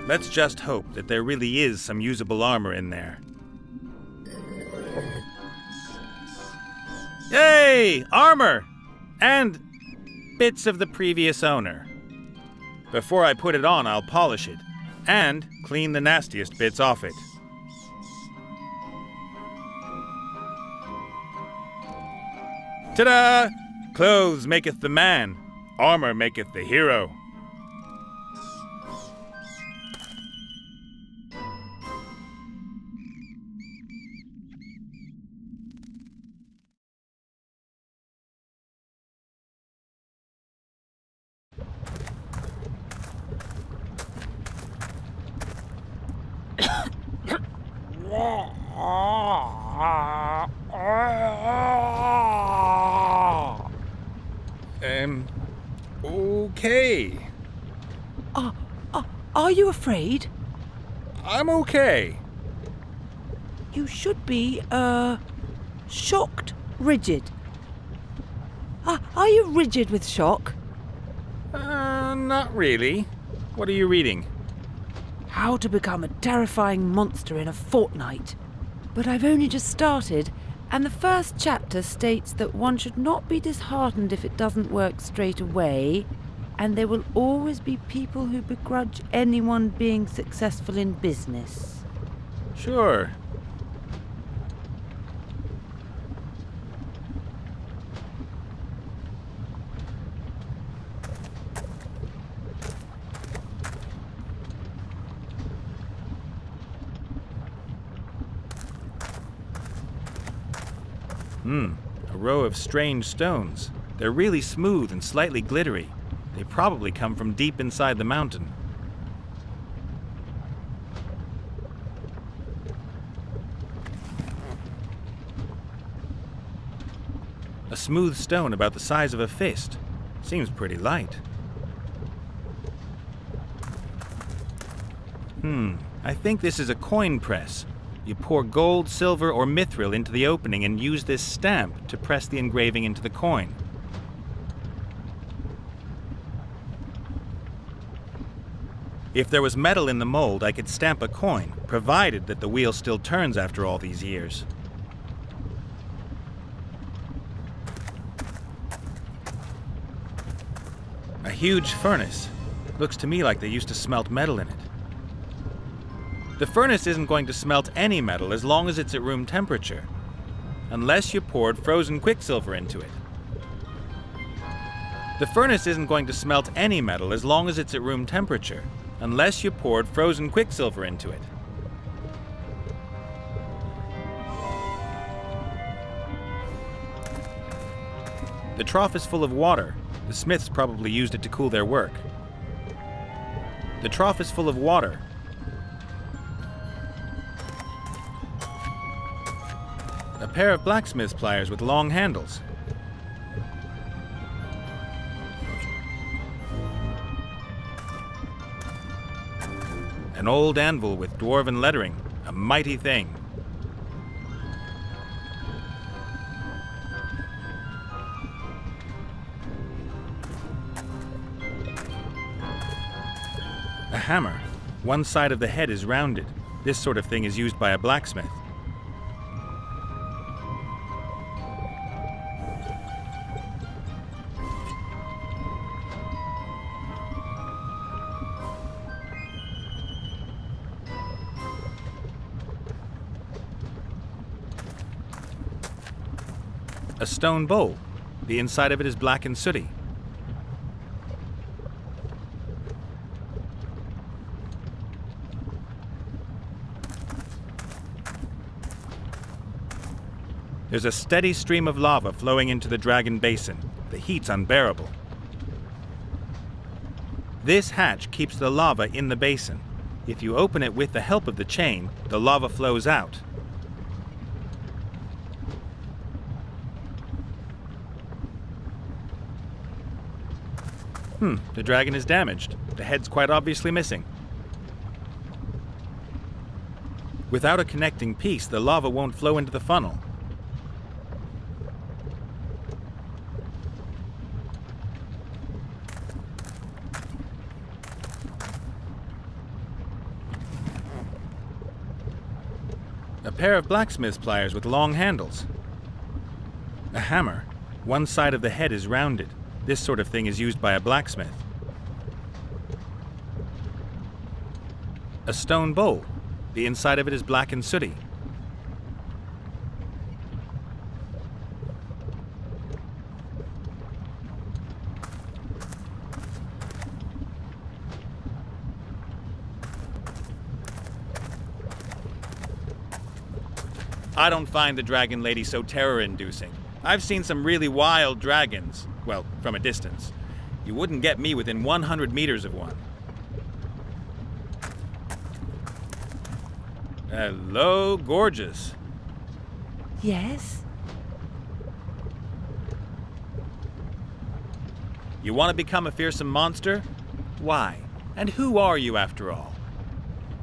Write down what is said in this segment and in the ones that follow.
Let's just hope that there really is some usable armor in there. Yay! Armor! And bits of the previous owner. Before I put it on, I'll polish it and clean the nastiest bits off it. Ta-da! Clothes maketh the man, armor maketh the hero. Okay. Are you afraid? I'm okay. You should be, shocked, rigid. Are you rigid with shock? Not really. What are you reading? How to become a terrifying monster in a fortnight. But I've only just started, and the first chapter states that one should not be disheartened if it doesn't work straight away, and there will always be people who begrudge anyone being successful in business. Sure. A row of strange stones. They're really smooth and slightly glittery. They probably come from deep inside the mountain. A smooth stone about the size of a fist. Seems pretty light. I think this is a coin press. You pour gold, silver, or mithril into the opening and use this stamp to press the engraving into the coin. If there was metal in the mold, I could stamp a coin, provided that the wheel still turns after all these years. A huge furnace. Looks to me like they used to smelt metal in it. The furnace isn't going to smelt any metal as long as it's at room temperature, unless you poured frozen quicksilver into it. The furnace isn't going to smelt any metal as long as it's at room temperature, unless you poured frozen quicksilver into it. The trough is full of water. The smiths probably used it to cool their work. The trough is full of water. A pair of blacksmith's pliers with long handles. An old anvil with dwarven lettering, a mighty thing. A hammer. One side of the head is rounded. This sort of thing is used by a blacksmith. A stone bowl. The inside of it is black and sooty. There's a steady stream of lava flowing into the dragon basin. The heat's unbearable. This hatch keeps the lava in the basin. If you open it with the help of the chain, the lava flows out. The dragon is damaged. The head's quite obviously missing. Without a connecting piece, the lava won't flow into the funnel. A pair of blacksmith's pliers with long handles. A hammer. One side of the head is rounded. This sort of thing is used by a blacksmith. A stone bowl. The inside of it is black and sooty. I don't find the dragon lady so terror-inducing. I've seen some really wild dragons. Well, from a distance. You wouldn't get me within 100 meters of one. Hello, gorgeous. Yes? You want to become a fearsome monster? Why? And who are you, after all?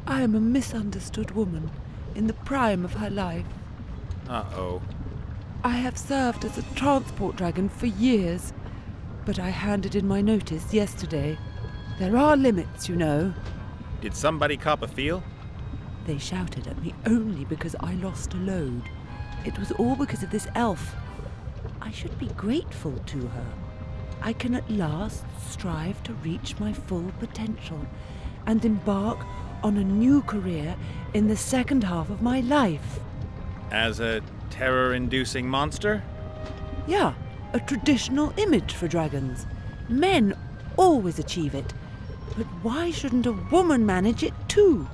I am a misunderstood woman in the prime of her life. Uh-oh. I have served as a transport dragon for years, but I handed in my notice yesterday. There are limits, you know. Did somebody cop a feel? They shouted at me only because I lost a load. It was all because of this elf. I should be grateful to her. I can at last strive to reach my full potential and embark on a new career in the second half of my life. As a terror-inducing monster? Yeah, a traditional image for dragons. Men always achieve it. But why shouldn't a woman manage it too?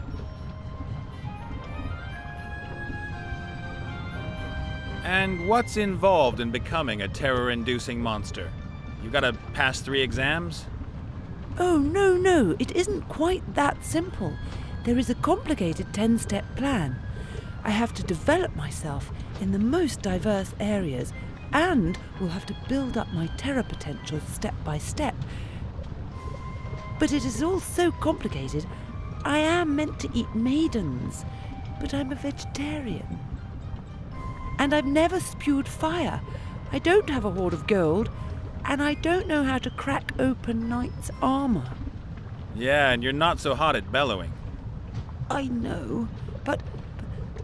And what's involved in becoming a terror-inducing monster? You gotta pass 3 exams? Oh, no, it isn't quite that simple. There is a complicated 10-step plan. I have to develop myself in the most diverse areas and will have to build up my terror potential step by step. But it is all so complicated. I am meant to eat maidens, but I'm a vegetarian. And I've never spewed fire. I don't have a hoard of gold, and I don't know how to crack open knight's armor. Yeah, and you're not so hot at bellowing. I know, but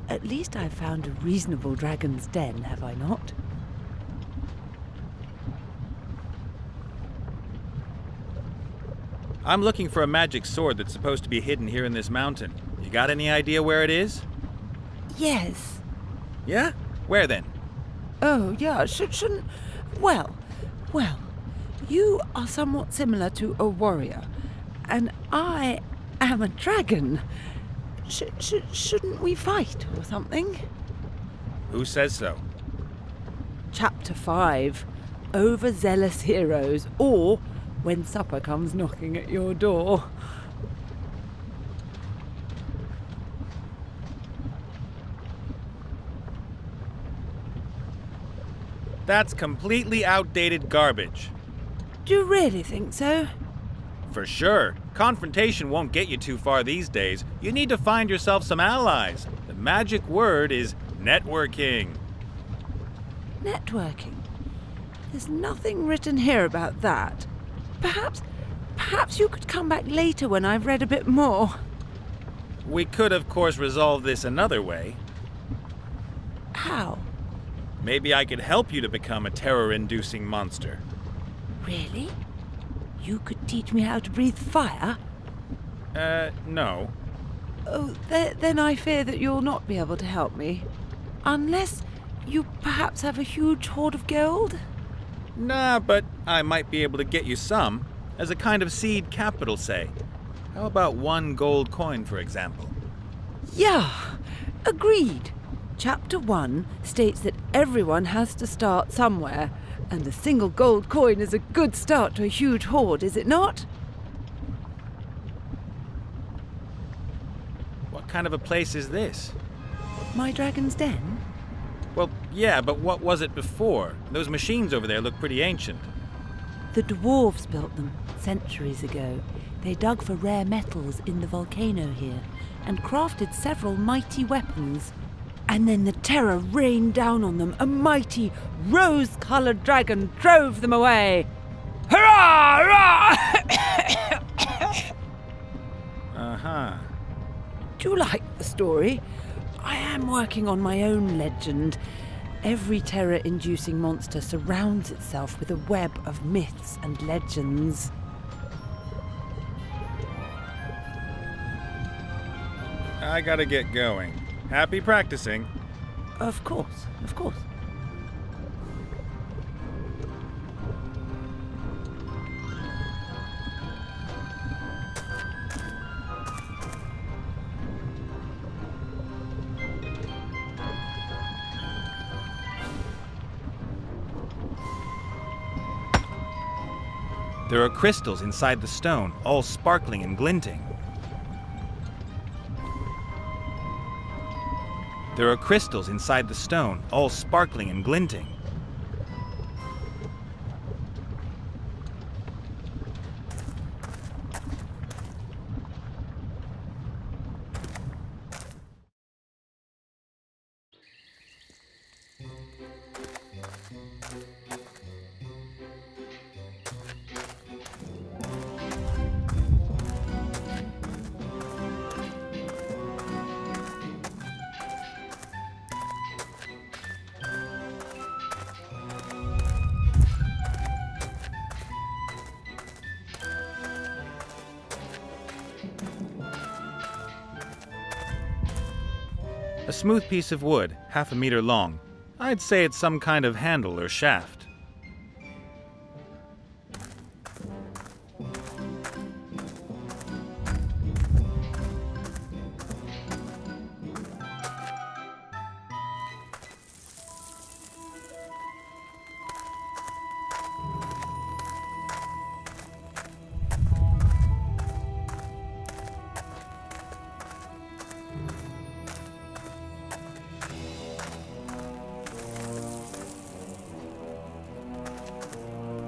at least I've found a reasonable dragon's den, have I not? I'm looking for a magic sword that's supposed to be hidden here in this mountain. You got any idea where it is? Yes. Yeah? Where then? Oh, yeah, shouldn't... Well, you are somewhat similar to a warrior, and I am a dragon. Shouldn't we fight or something? Who says so? Chapter 5, Overzealous Heroes, or When Supper Comes Knocking at Your Door. That's completely outdated garbage. Do you really think so? For sure. Confrontation won't get you too far these days. You need to find yourself some allies. The magic word is networking. Networking? There's nothing written here about that. Perhaps you could come back later when I've read a bit more. We could, of course, resolve this another way. How? Maybe I could help you to become a terror-inducing monster. Really? You could teach me how to breathe fire? No. Oh, then I fear that you'll not be able to help me. Unless you perhaps have a huge hoard of gold? Nah, but I might be able to get you some. As a kind of seed capital, say. How about 1 gold coin, for example? Yeah, agreed. Chapter 1 states that everyone has to start somewhere, and a single gold coin is a good start to a huge hoard, is it not? What kind of a place is this? My dragon's den? Well, yeah, but what was it before? Those machines over there look pretty ancient. The dwarves built them centuries ago. They dug for rare metals in the volcano here and crafted several mighty weapons. And then the terror rained down on them. A mighty, rose-coloured dragon drove them away. Hurrah! Hurrah! Uh-huh. Do you like the story? I am working on my own legend. Every terror-inducing monster surrounds itself with a web of myths and legends. I gotta get going. Happy practicing. Of course, of course. There are crystals inside the stone, all sparkling and glinting. There are crystals inside the stone, all sparkling and glinting. A smooth piece of wood, half a meter long. I'd say it's some kind of handle or shaft.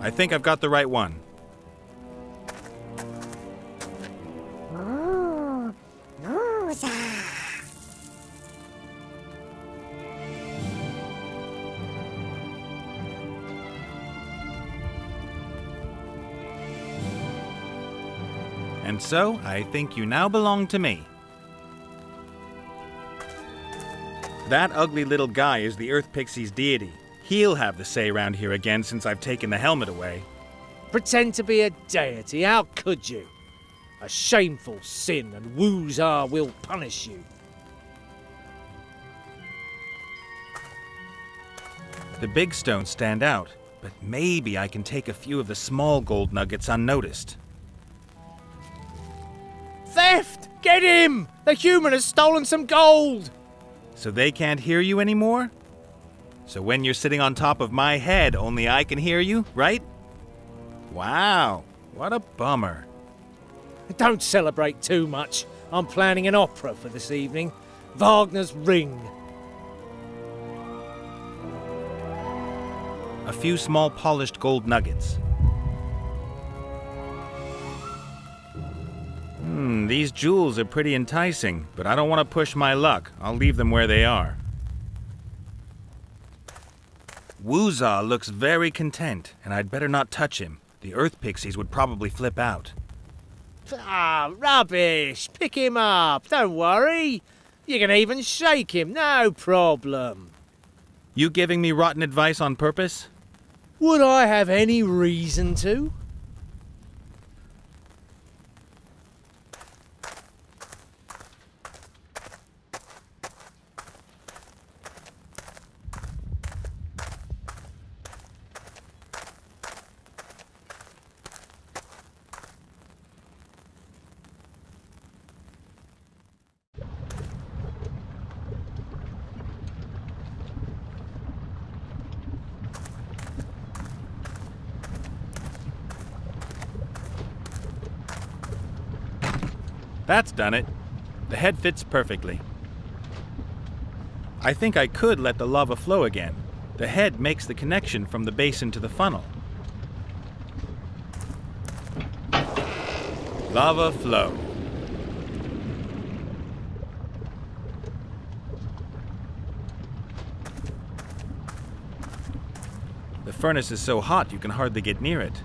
I think I've got the right one. And so, I think you now belong to me. That ugly little guy is the Earth Pixie's deity. He'll have the say round here again since I've taken the helmet away. Pretend to be a deity, how could you? A shameful sin, and Woozah will punish you. The big stones stand out, but maybe I can take a few of the small gold nuggets unnoticed. Theft! Get him! The human has stolen some gold! So they can't hear you anymore? So when you're sitting on top of my head, only I can hear you, right? Wow, what a bummer. Don't celebrate too much. I'm planning an opera for this evening. Wagner's Ring. A few small polished gold nuggets. These jewels are pretty enticing, but I don't want to push my luck. I'll leave them where they are. Woozah looks very content, and I'd better not touch him. The Earth Pixies would probably flip out. Ah, rubbish! Pick him up, don't worry. You can even shake him, no problem. You giving me rotten advice on purpose? Would I have any reason to? That's done it. The head fits perfectly. I think I could let the lava flow again. The head makes the connection from the basin to the funnel. Lava flow. The furnace is so hot you can hardly get near it.